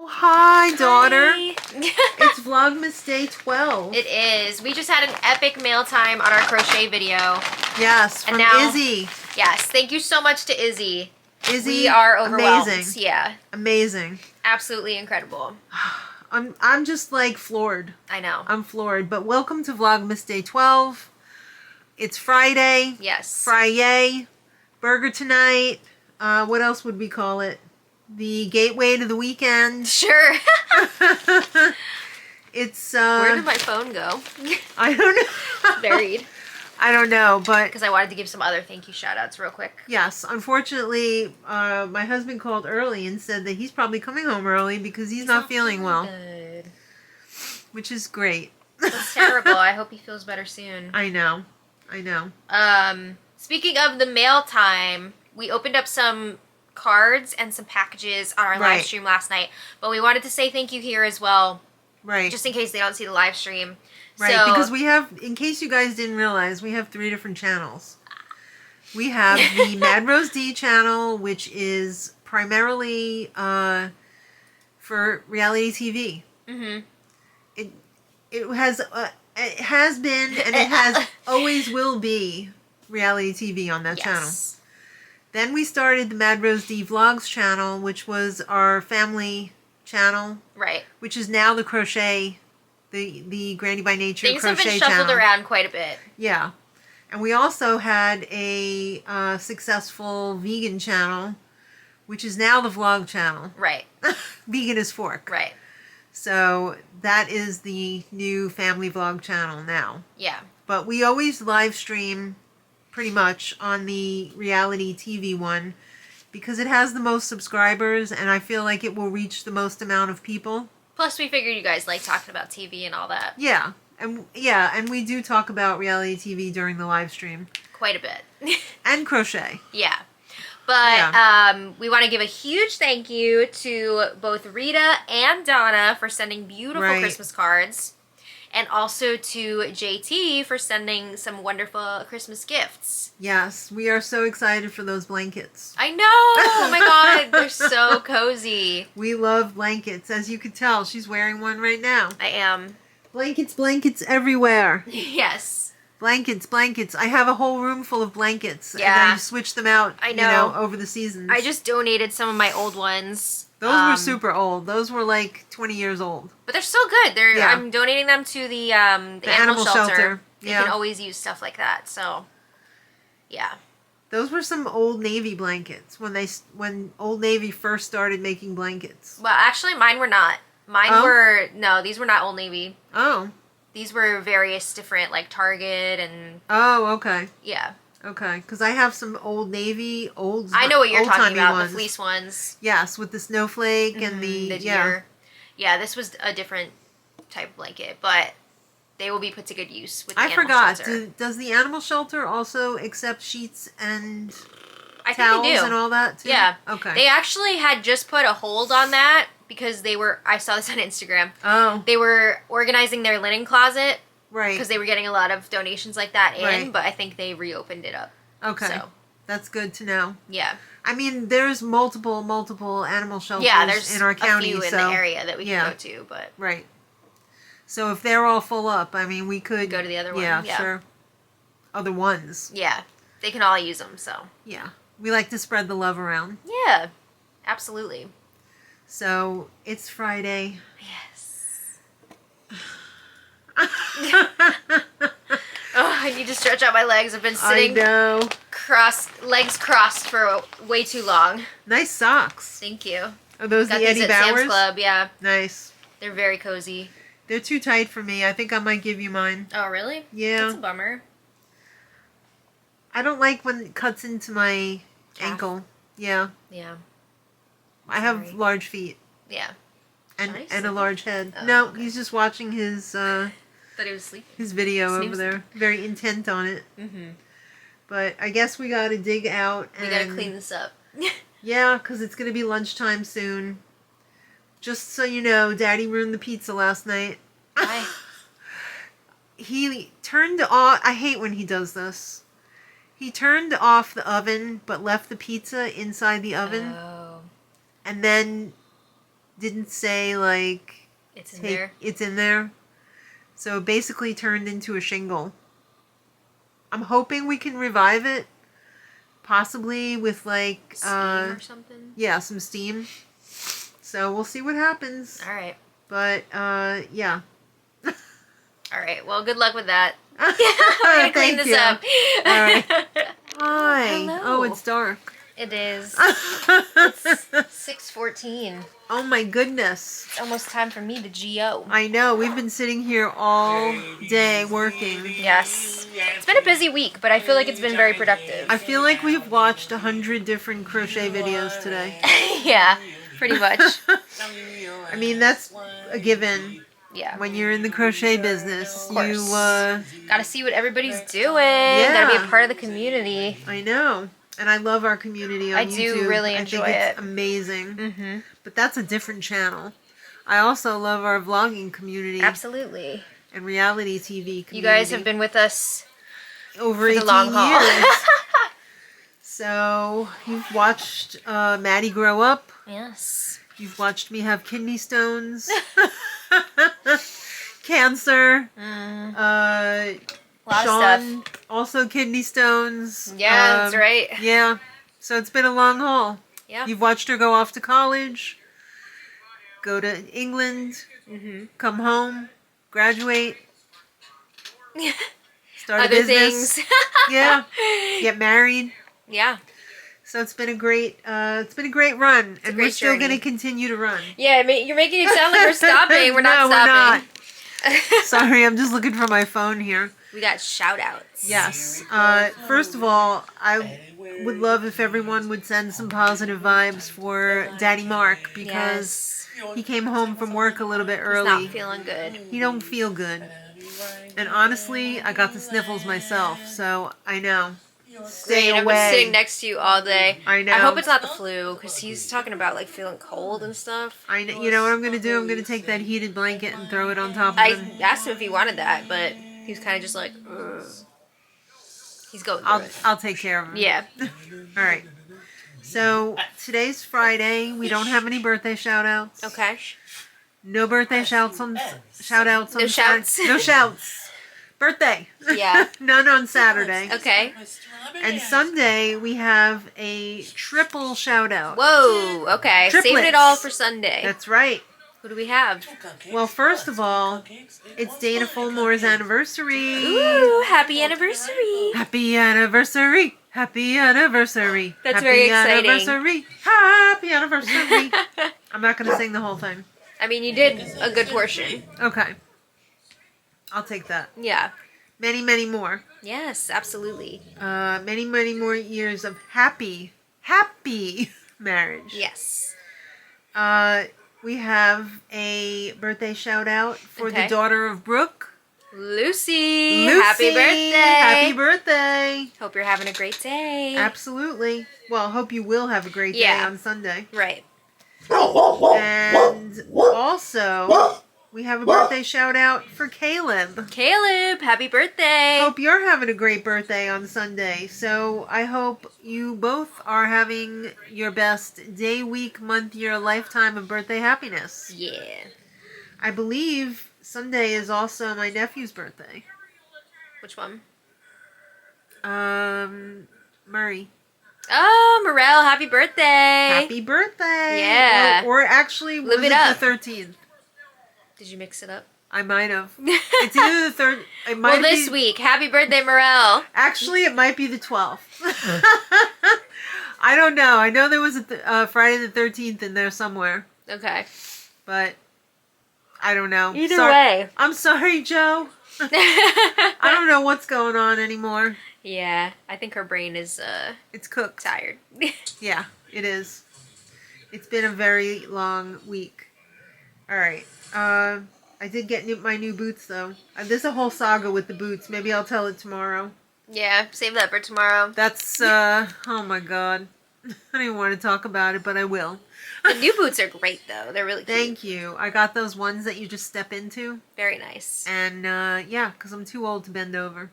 Hi, daughter. Hi. It's Vlogmas Day 12. It is. We just had an epic mail time on our crochet video. Yes, from Izzy. Yes, thank you so much to Izzy. Izzy, we are overwhelmed. amazing. Yeah. Amazing. Absolutely incredible. I'm just like floored. I know. I'm floored. But welcome to Vlogmas Day 12. It's Friday. Yes. Friday. Burger tonight. What else would we call it? The gateway to the weekend. Sure. It's Where did my phone go? I don't know. Buried. I don't know, but Because I wanted to give some other thank you shout outs real quick. yes, unfortunately, my husband called early and said that he's probably coming home early because he's not feeling well, Good. which is great. That's terrible. I hope he feels better soon. I know. Speaking of the mail time, we opened up some cards and some packages on our live stream last night, but we wanted to say thank you here as well, right? Just in case they don't see the live stream, right? So, because we have, in case you guys didn't realize, we have 3 different channels. We have the Mad Rose D channel, which is primarily for reality TV. Mm-hmm. It has been and it has always will be reality TV on that channel. Then we started the Mad Rose D Vlogs channel, which was our family channel. Right. Which is now the crochet, the Granny by Nature Things crochet channel. have been shuffled around quite a bit. Yeah. And we also had a successful vegan channel, which is now the vlog channel. Right. Vegan as fork. Right. So that is the new family vlog channel now. Yeah. But we always live stream pretty much on the reality TV one because it has the most subscribers and I feel like it will reach the most amount of people. Plus we figured you guys like talking about TV and all that. Yeah. And we do talk about reality TV during the live stream. Quite a bit. And crochet. Yeah. But we want to give a huge thank you to both Rita and Donna for sending beautiful Christmas cards. And also to JT for sending some wonderful Christmas gifts. Yes, we are so excited for those blankets. I know! Oh my god, they're so cozy. We love blankets. As you can tell, she's wearing one right now. I am. Blankets everywhere. Yes. Blankets. I have a whole room full of blankets. Yeah. And I switch them out, I know. over the seasons. I just donated some of my old ones. Those were super old. Those were like 20 years old. But they're still good. I'm donating them to the animal shelter. They can always use stuff like that. So, yeah. Those were some Old Navy blankets when Old Navy first started making blankets. Well, actually, mine were not. These were not Old Navy. Oh. These were various different, like Target and... Oh, okay. Yeah. Okay, because I have some Old Navy, I know what you're talking about, ones. the fleece ones. Yes, with the snowflake and the deer. Yeah, this was a different type of blanket, but they will be put to good use with the animal shelter. Does the animal shelter also accept sheets and towels think they do. And all that too? Yeah. Okay. They actually had just put a hold on that because I saw this on Instagram. Oh. They were organizing their linen closet. Right. Because they were getting a lot of donations like that in, but I think they reopened it up. Okay. So. That's good to know. Yeah. I mean, there's multiple animal shelters there's in our county. A few in the area that we can go to, but... Right. So if they're all full up, I mean, we could... Go to the other one. Yeah, sure. Other ones. Yeah. They can all use them, so... Yeah. We like to spread the love around. Yeah. Absolutely. So, it's Friday. Yes. I need to stretch out my legs. I've been sitting legs crossed for way too long. Nice socks. Thank you. Are those Got the these Eddie at Bauers? Sam's Club, yeah. Nice. They're very cozy. They're too tight for me. I think I might give you mine. Oh, really? Yeah. That's a bummer. I don't like when it cuts into my ankle. Yeah. Yeah. I have large feet. Yeah. And a large head. Oh, no, okay. he's just watching his Thought he was sleeping. his video over there. Very intent on it. Mm-hmm. But I guess we got to dig out. We got to clean this up. Yeah, because it's going to be lunchtime soon. Just so you know, Daddy ruined the pizza last night. Why? He turned off... I hate when he does this. He turned off the oven, but left the pizza inside the oven. Oh. And then didn't say like It's in there. It's in there. So it basically turned into a shingle. I'm hoping we can revive it. Possibly with like Steam or something? Yeah, some steam. So we'll see what happens. Alright. But yeah. Alright, well, good luck with that. We're gonna clean this up. Alright. Hi. Hello. Oh, it's dark. It is. It's 6:14. Oh my goodness. It's almost time for me to GO. I know. We've been sitting here all day working. Yes. It's been a busy week, but I feel like it's been very productive. I feel like we've watched 100 different crochet videos today. Yeah, pretty much. I mean, that's a given. Yeah. When you're in the crochet business, Of course. you gotta see what everybody's doing. Gotta be a part of the community. I know. And I love our community on YouTube. I do really enjoy I think it. it's amazing. Mm-hmm. But that's a different channel. I also love our vlogging community. Absolutely. And reality TV community. You guys have been with us over for 18 the long haul. years. So you've watched Maddie grow up. Yes. You've watched me have kidney stones. Cancer. A lot Sean, of stuff. also kidney stones. Yeah, that's right. Yeah. So it's been a long haul. Yeah. You've watched her go off to college, go to England, come home, graduate, start Other a business. things. Yeah. Get married. Yeah. So it's been a great run, and great we're still journey. going to continue to run. Yeah, you're making it sound like we're stopping. We're not No, stopping. We're not. Sorry, I'm just looking for my phone here. We got shout outs. Yes. First of all, I would love if everyone would send some positive vibes for Daddy Mark, because he came home from work a little bit early. He's not feeling good. He don't feel good. And honestly, I got the sniffles myself, so I know. Stay Great, away. I've been sitting next to you all day. I know. I hope it's not the flu, because he's talking about like feeling cold and stuff. I know. You know what I'm going to do? I'm going to take that heated blanket and throw it on top of I him. asked him if he wanted that, but he was kind of just like, ugh. He's going through it. I'll take care of him. Yeah. All right. So today's Friday. We don't have any birthday shout outs. Okay. No birthday shout outs on No Saturday. shouts. No shouts. Birthday. Yeah. None on Saturday. Okay. And Sunday we have a triple shout out. Whoa. Okay. Saving Triplets. it all for Sunday. That's right. Who do we have? Well, first of all, it's Dana Fulmore's anniversary. Ooh, happy anniversary. Happy anniversary. Happy anniversary. That's Happy very exciting. Anniversary. Happy anniversary. I'm not going to sing the whole thing. I mean, you did a good portion. Okay. I'll take that. Yeah. Many, many more. Yes, absolutely. Many, many more years of happy marriage. Yes. We have a birthday shout out for Okay. the daughter of Brooke. Lucy, Lucy, happy birthday. Happy birthday. Hope you're having a great day. Absolutely. Well, hope you will have a great day Yeah. on Sunday. Right. And also, we have a birthday shout out for Caleb. Caleb, happy birthday. Hope you're having a great birthday on Sunday. So I hope you both are having your best day, week, month, year, lifetime of birthday happiness. Yeah. I believe Sunday is also my nephew's birthday. Which one? Murray. Oh, Morel, happy birthday. Happy birthday. Yeah. Or actually, Live was it it up. the 13th? Did you mix it up? I might have. It's either the third. It might Well, this be, week, happy birthday, Morel. Actually, it might be the 12th. I don't know. I know there was a Friday the 13th in there somewhere, Okay. but I don't know. Either way. I'm sorry, Joe. I don't know what's going on anymore. Yeah, I think her brain is It's cooked. tired. Yeah, it is. It's been a very long week. All right. I did get my new boots, though. There's a whole saga with the boots. Maybe I'll tell it tomorrow. Yeah, save that for tomorrow. That's, oh my god. I don't even want to talk about it, but I will. The new boots are great, though. They're really cute. Thank you. I got those ones that you just step into. Very nice. And, yeah, because I'm too old to bend over.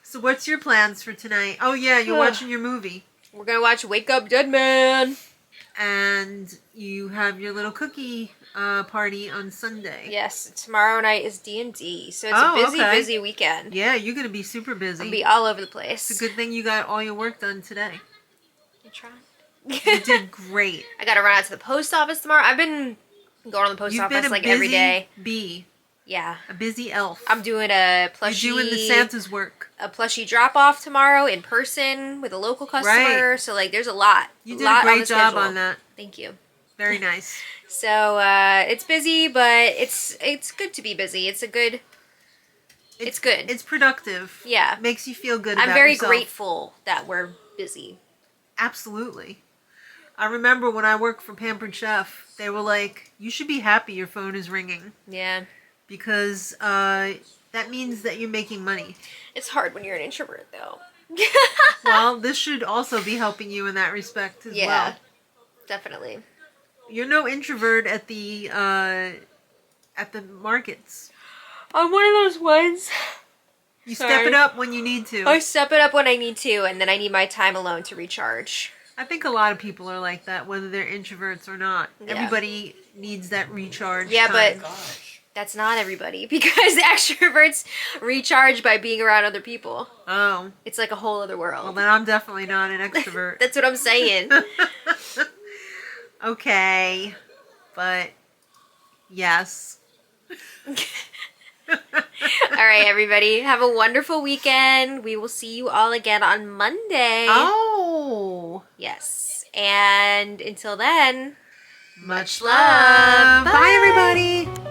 So what's your plans for tonight? Oh, yeah, you're watching your movie. We're gonna watch Wake Up Dead Man. and you have your little cookie party on Sunday. Yes, tomorrow night is D&D, so it's a busy weekend. Yeah, you're gonna be super busy. I'm gonna be all over the place. It's a good thing you got all your work done today. You trying? You did great. I gotta run out to the post office tomorrow. I've been going to the post office like every day. Bee. Yeah. A busy elf. I'm doing a plushie. You're doing the Santa's work. A plushie drop off tomorrow in person with a local customer. Right. So like, there's a lot. You did a great job on that. Thank you. Very nice. So it's busy, but it's good to be busy. It's good. It's productive. Yeah. Makes you feel good about I'm very yourself. grateful that we're busy. Absolutely. I remember when I worked for Pampered Chef, they were like, you should be happy your phone is ringing. Yeah. Because that means that you're making money. It's hard when you're an introvert, though. Well, this should also be helping you in that respect as well. Yeah, definitely. You're no introvert at the markets. I'm one of those ones. You step it up when you need to. I step it up when I need to, and then I need my time alone to recharge. I think a lot of people are like that, whether they're introverts or not. Yeah. Everybody needs that recharge time. But that's not everybody, because extroverts recharge by being around other people. Oh. It's like a whole other world. Well, then I'm definitely not an extrovert. That's what I'm saying. Okay. But, yes. All right, everybody. Have a wonderful weekend. We will see you all again on Monday. Oh. Yes. And until then, much love. Bye, everybody.